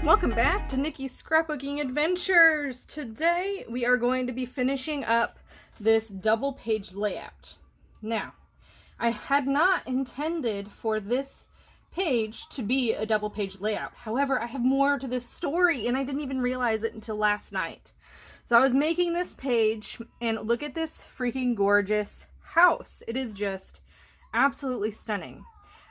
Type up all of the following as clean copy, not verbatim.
Welcome back to Nikki's Scrapbooking Adventures. Today we are going to be finishing up this double page layout. Now, I had not intended for this page to be a double page layout. However, I have more to this story and I didn't even realize it until last night. So I was making this page and look at this freaking gorgeous house. It is just absolutely stunning.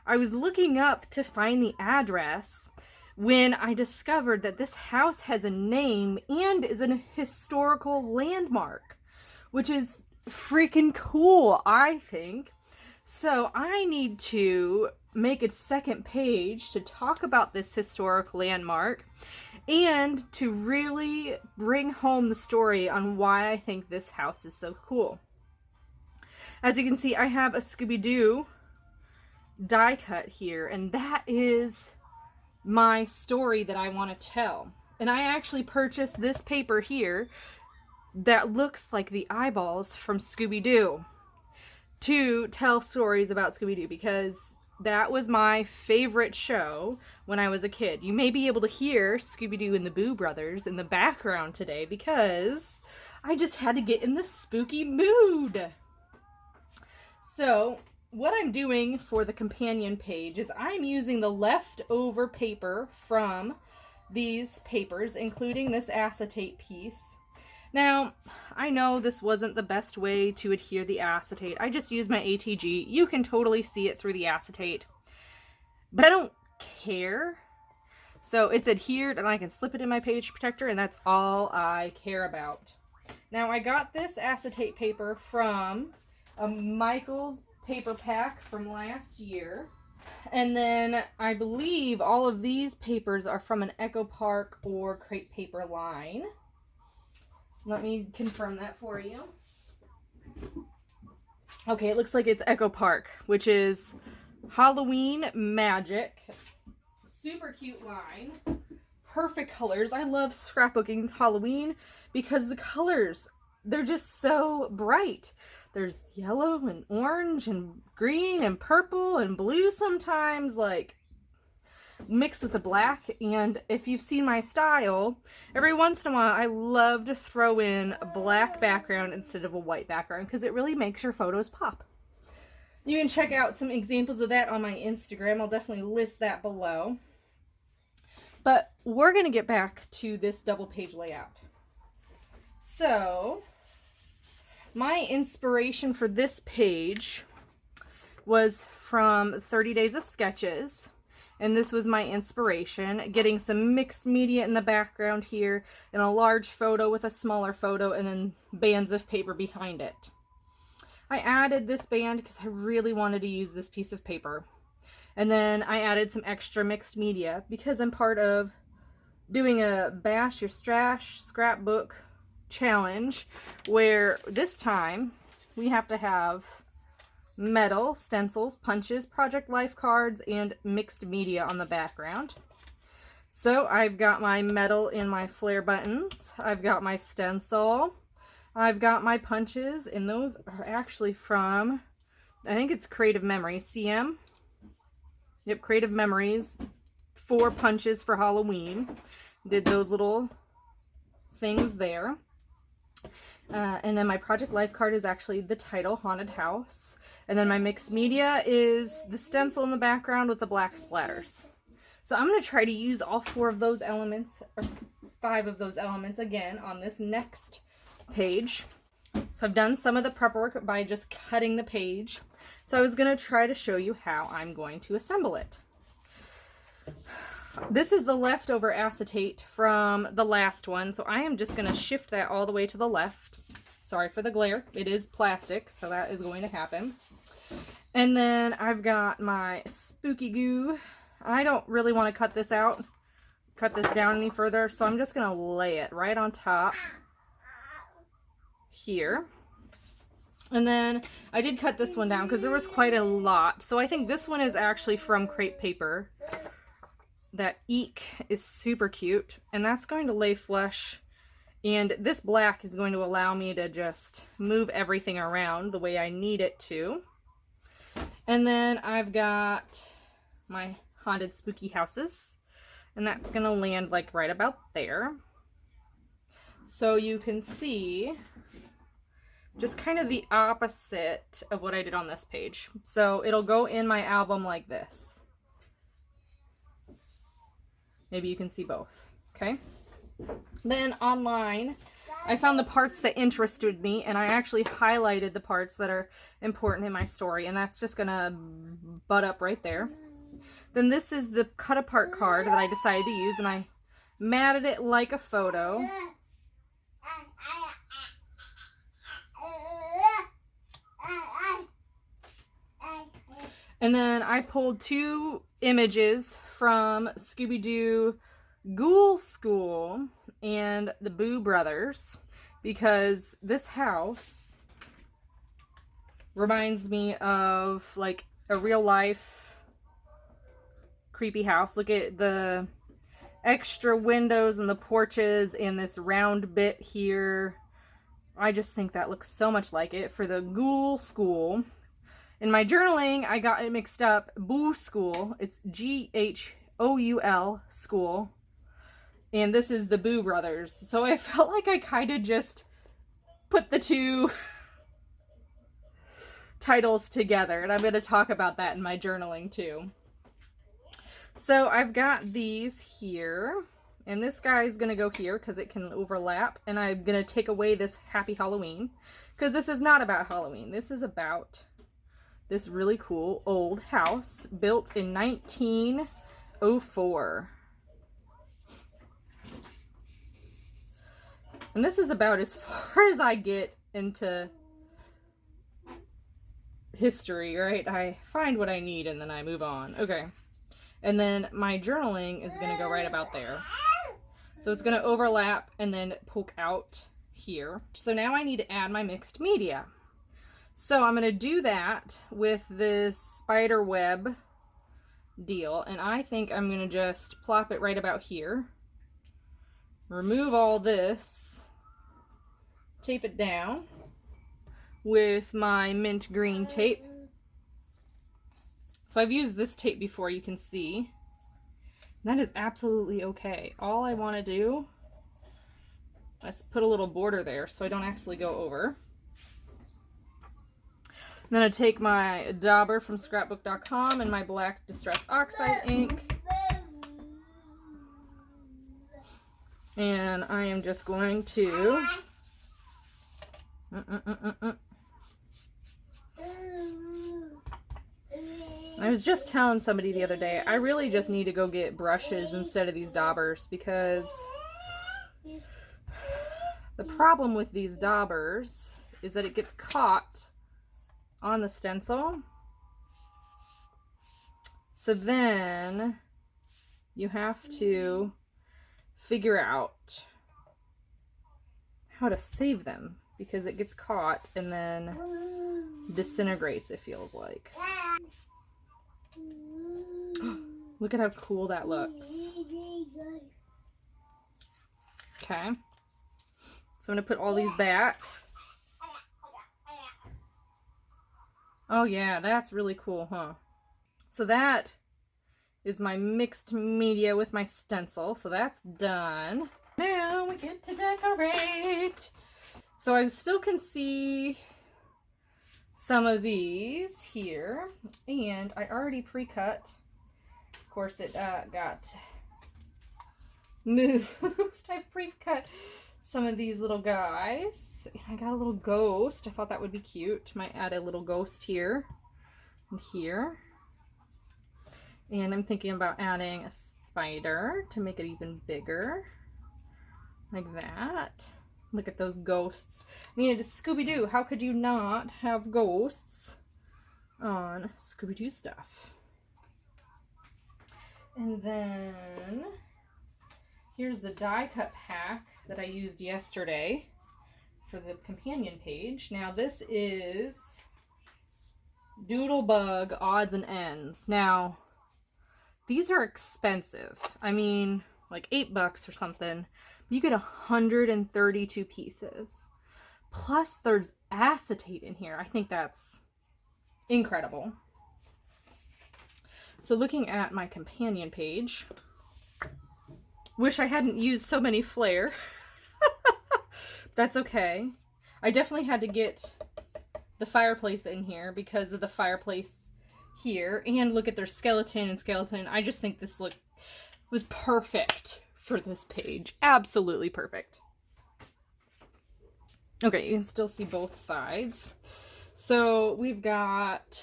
I was looking up to find the address when I discovered that this house has a name and is a historical landmark, which is freaking cool, I think. So I need to make a second page to talk about this historic landmark and to really bring home the story on why I think this house is so cool. As you can see, I have a Scooby Doo die cut here, and that is my story that I want to tell. And I actually purchased this paper here that looks like the eyeballs from Scooby Doo to tell stories about Scooby Doo, because that was my favorite show when I was a kid. You may be able to hear Scooby Doo and the Boo Brothers in the background today because I just had to get in the spooky mood. So what I'm doing for the companion page is I'm using the leftover paper from these papers, including this acetate piece. Now, I know this wasn't the best way to adhere the acetate. I just used my ATG. You can totally see it through the acetate, but I don't care. So it's adhered and I can slip it in my page protector, and that's all I care about. Now, I got this acetate paper from a Michael's paper pack from last year, and then I believe all of these papers are from an Echo Park or Crepe Paper line. Let me confirm that for you. Okay, it looks like it's Echo Park, which is Halloween Magic. Super cute line. Perfect colors. I love scrapbooking Halloween because the colors, they're just so bright. There's yellow and orange and green and purple and blue sometimes, like mixed with the black. And if you've seen my style, every once in a while I love to throw in a black background instead of a white background because it really makes your photos pop. You can check out some examples of that on my Instagram. I'll definitely list that below. But we're going to get back to this double page layout. So my inspiration for this page was from 30 Days of Sketches, and this was my inspiration, getting some mixed media in the background here, and a large photo with a smaller photo, and then bands of paper behind it. I added this band because I really wanted to use this piece of paper, and then I added some extra mixed media because I'm part of doing a Bash Your Stash scrapbook challenge, where this time we have to have metal, stencils, punches, project life cards, and mixed media on the background. So I've got my metal and my flare buttons. I've got my stencil. I've got my punches, and those are actually from, I think it's Creative Memories, CM. Yep, Creative Memories. 4 punches for Halloween. Did those little things there. And then my project life card is actually the title, Haunted House. And then my mixed media is the stencil in the background with the black splatters. So I'm going to try to use all 4 of those elements, or 5 of those elements again on this next page. So I've done some of the prep work by just cutting the page. So I was going to try to show you how I'm going to assemble it. This is the leftover acetate from the last one, so I am just going to shift that all the way to the left. Sorry for the glare. It is plastic, so that is going to happen. And then I've got my spooky goo. I don't really want to cut this down any further, so I'm just going to lay it right on top here. And then I did cut this one down because there was quite a lot. So I think this one is actually from Crepe Paper. That eek is super cute, and that's going to lay flush, and this black is going to allow me to just move everything around the way I need it to. And then I've got my haunted spooky houses. And that's going to land like right about there. So you can see just kind of the opposite of what I did on this page. So it'll go in my album like this. Maybe you can see both, okay? Then online, I found the parts that interested me, and I actually highlighted the parts that are important in my story, and that's just gonna butt up right there. Then this is the cut apart card that I decided to use, and I matted it like a photo. And then I pulled 2 images from Scooby Doo Ghoul School and the Boo Brothers, because this house reminds me of like a real life creepy house. Look at the extra windows and the porches and this round bit here. I just think that looks so much like it for the Ghoul School. In my journaling, I got it mixed up. Boo School. It's Ghoul School. And this is the Boo Brothers. So I felt like I kind of just put the 2 titles together. And I'm going to talk about that in my journaling too. So I've got these here. And this guy's going to go here because it can overlap. And I'm going to take away this Happy Halloween. Because this is not about Halloween. This is about this really cool old house built in 1904. And this is about as far as I get into history, right? I find what I need and then I move on. Okay. And then my journaling is going to go right about there. So it's going to overlap and then poke out here. So now I need to add my mixed media. So I'm going to do that with this spider web deal, and I think I'm going to just plop it right about here. Remove all this, tape it down with my mint green tape. So I've used this tape before, you can see. That is absolutely okay. All I want to do is put a little border there so I don't actually go over. I'm going to take my dauber from Scrapbook.com and my black Distress Oxide ink. And I am just going to... I was just telling somebody the other day, I really just need to go get brushes instead of these daubers, because the problem with these daubers is that it gets caught on the stencil. So then you have to figure out how to save them, because it gets caught and then disintegrates, it feels like. Look at how cool that looks. Okay. So I'm going to put all these back. Oh yeah, that's really cool, huh? So that is my mixed media with my stencil. So that's done. Now we get to decorate. So I still can see some of these here. And I already pre-cut. Of course, it got moved. I pre-cut some of these little guys. I got a little ghost. I thought that would be cute. Might add a little ghost here and here. And I'm thinking about adding a spider to make it even bigger. Like that. Look at those ghosts. I mean, it's Scooby Doo. How could you not have ghosts on Scooby Doo stuff? And then here's the die cut pack that I used yesterday for the companion page. Now this is Doodlebug Odds and Ends. Now these are expensive. I mean, like $8 or something. You get 132 pieces. Plus there's acetate in here. I think that's incredible. So looking at my companion page, Wish I hadn't used so many flair. That's okay. I definitely had to get the fireplace in here because of the fireplace here. And look at their skeleton and skeleton. I just think this look was perfect for this page. Absolutely perfect. Okay, you can still see both sides. So we've got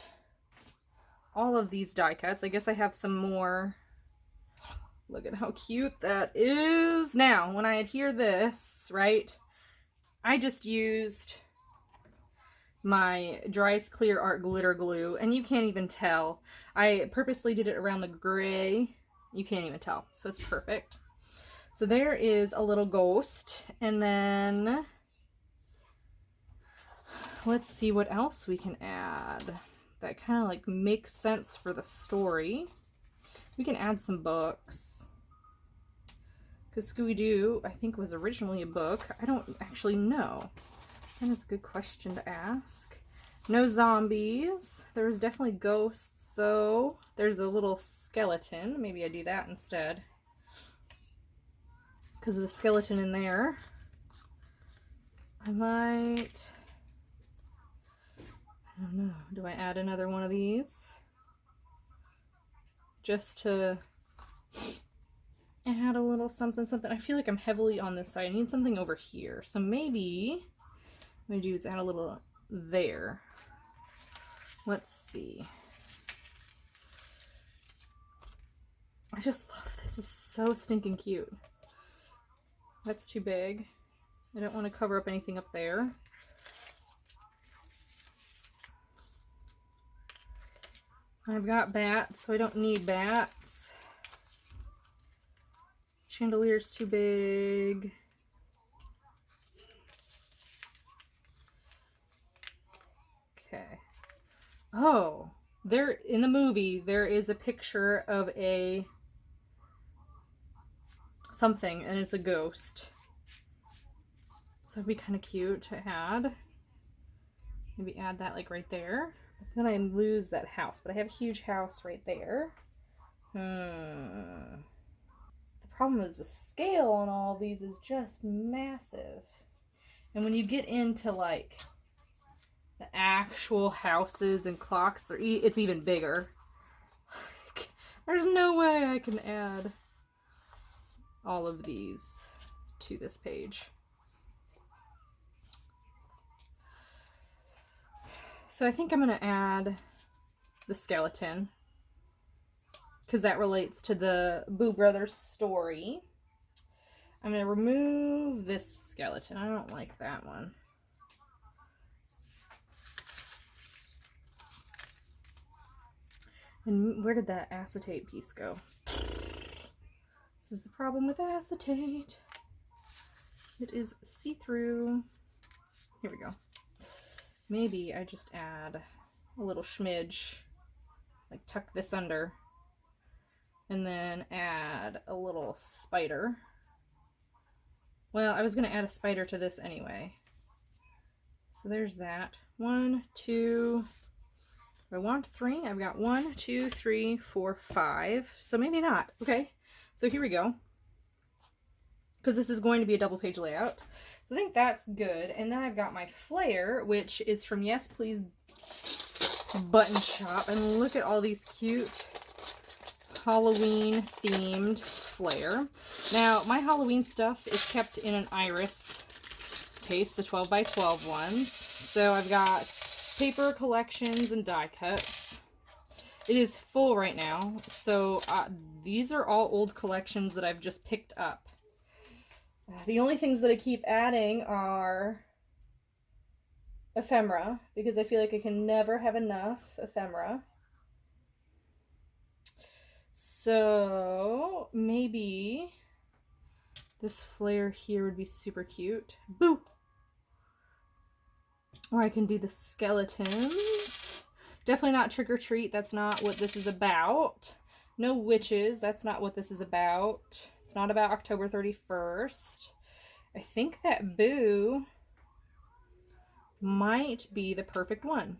all of these die cuts. I guess I have some more. Look at how cute that is. Now, when I adhere this, right, I just used my Dry's Clear Art glitter glue, and you can't even tell. I purposely did it around the gray. You can't even tell, so it's perfect. So there is a little ghost, and then let's see what else we can add that kind of like makes sense for the story. We can add some books. Because Scooby Doo, I think, was originally a book. I don't actually know. That is a good question to ask. No zombies. There's definitely ghosts, though. There's a little skeleton. Maybe I do that instead. Because of the skeleton in there. I might... I don't know. Do I add another one of these? Just to add a little something, something. I feel like I'm heavily on this side. I need something over here. So maybe what I do is add a little there. Let's see. I just love this. It's so stinking cute. That's too big. I don't want to cover up anything up there. I've got bats, so I don't need bats. Chandelier's too big. Okay. Oh, there in the movie there is a picture of a something, and it's a ghost. So it'd be kind of cute to add. Maybe add that like right there. But then I lose that house, but I have a huge house right there. The problem is the scale on all these is just massive. And when you get into like the actual houses and clocks, it's even bigger. There's no way I can add all of these to this page. So I think I'm going to add the skeleton because that relates to the Boo Brothers story. I'm going to remove this skeleton. I don't like that one. And where did that acetate piece go? This is the problem with acetate. It is see-through. Here we go. Maybe I just add a little smidge, like tuck this under, and then add a little spider. Well, I was going to add a spider to this anyway. So there's that. 1, 2, I want 3. I've got 1, 2, 3, 4, 5. So maybe not. Okay, so here we go. Because this is going to be a double page layout. So I think that's good. And then I've got my flare, which is from Yes Please Button Shop. And look at all these cute Halloween themed flare. Now, my Halloween stuff is kept in an iris case, the 12 by 12 ones. So I've got paper collections and die cuts. It is full right now. So these are all old collections that I've just picked up. The only things that I keep adding are ephemera, because I feel like I can never have enough ephemera. So maybe this flare here would be super cute. Boo! Or I can do the skeletons. Definitely not trick or treat. That's not what this is about. No witches. That's not what this is about. It's not about October 31st. I think that Boo might be the perfect one.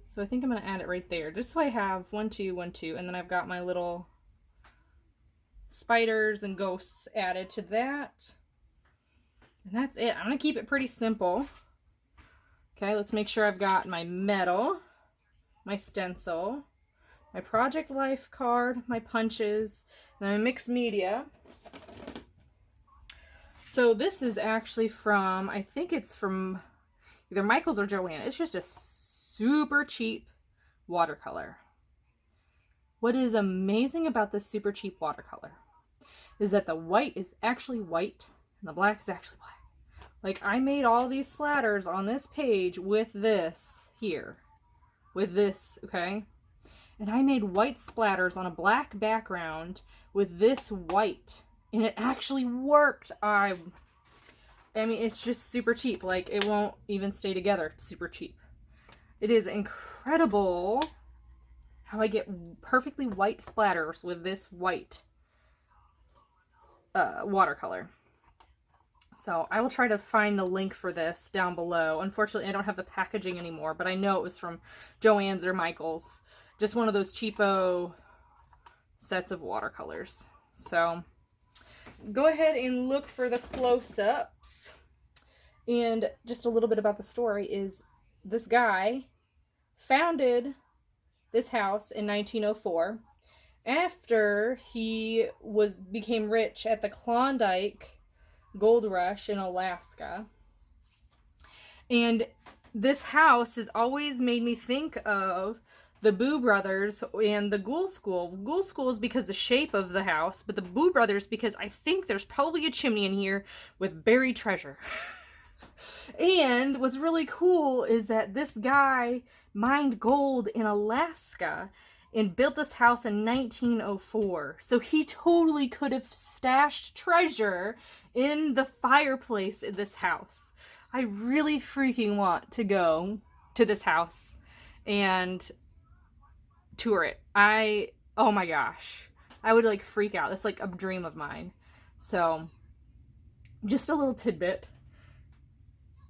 So I think I'm going to add it right there, just so I have 1, 2, 1, 2, and then I've got my little spiders and ghosts added to that. And that's it. I'm going to keep it pretty simple. Okay, let's make sure I've got my metal, my stencil, my project life card, my punches, and my mixed media. So this is actually from, I think it's from either Michael's or Joanna. It's just a super cheap watercolor. What is amazing about this super cheap watercolor is that the white is actually white and the black is actually black. Like, I made all these splatters on this page with this here. With this, okay? And I made white splatters on a black background with this white. And it actually worked. I mean, it's just super cheap. Like, it won't even stay together. It's super cheap. It is incredible how I get perfectly white splatters with this white watercolor. So I will try to find the link for this down below. Unfortunately, I don't have the packaging anymore, but I know it was from Joann's or Michael's. Just one of those cheapo sets of watercolors. So go ahead and look for the close-ups. And just a little bit about the story is this guy founded this house in 1904 after he became rich at the Klondike Gold Rush in Alaska. And this house has always made me think of the Boo Brothers and the Ghoul School. Ghoul School is because the shape of the house, but the Boo Brothers because I think there's probably a chimney in here with buried treasure. And what's really cool is that this guy mined gold in Alaska and built this house in 1904. So he totally could have stashed treasure in the fireplace in this house. I really freaking want to go to this house and tour it. Oh my gosh. I would like freak out. It's like a dream of mine. So, just a little tidbit.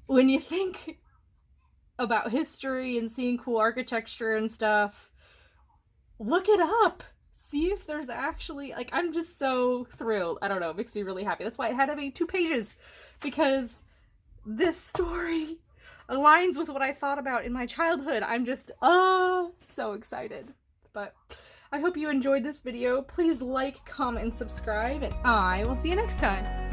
When you think about history and seeing cool architecture and stuff, look it up. See if there's actually, like, I'm just so thrilled. I don't know, it makes me really happy. That's why it had to be 2 pages, because this story aligns with what I thought about in my childhood. I'm just, so excited. But I hope you enjoyed this video. Please like, comment, and subscribe, and I will see you next time.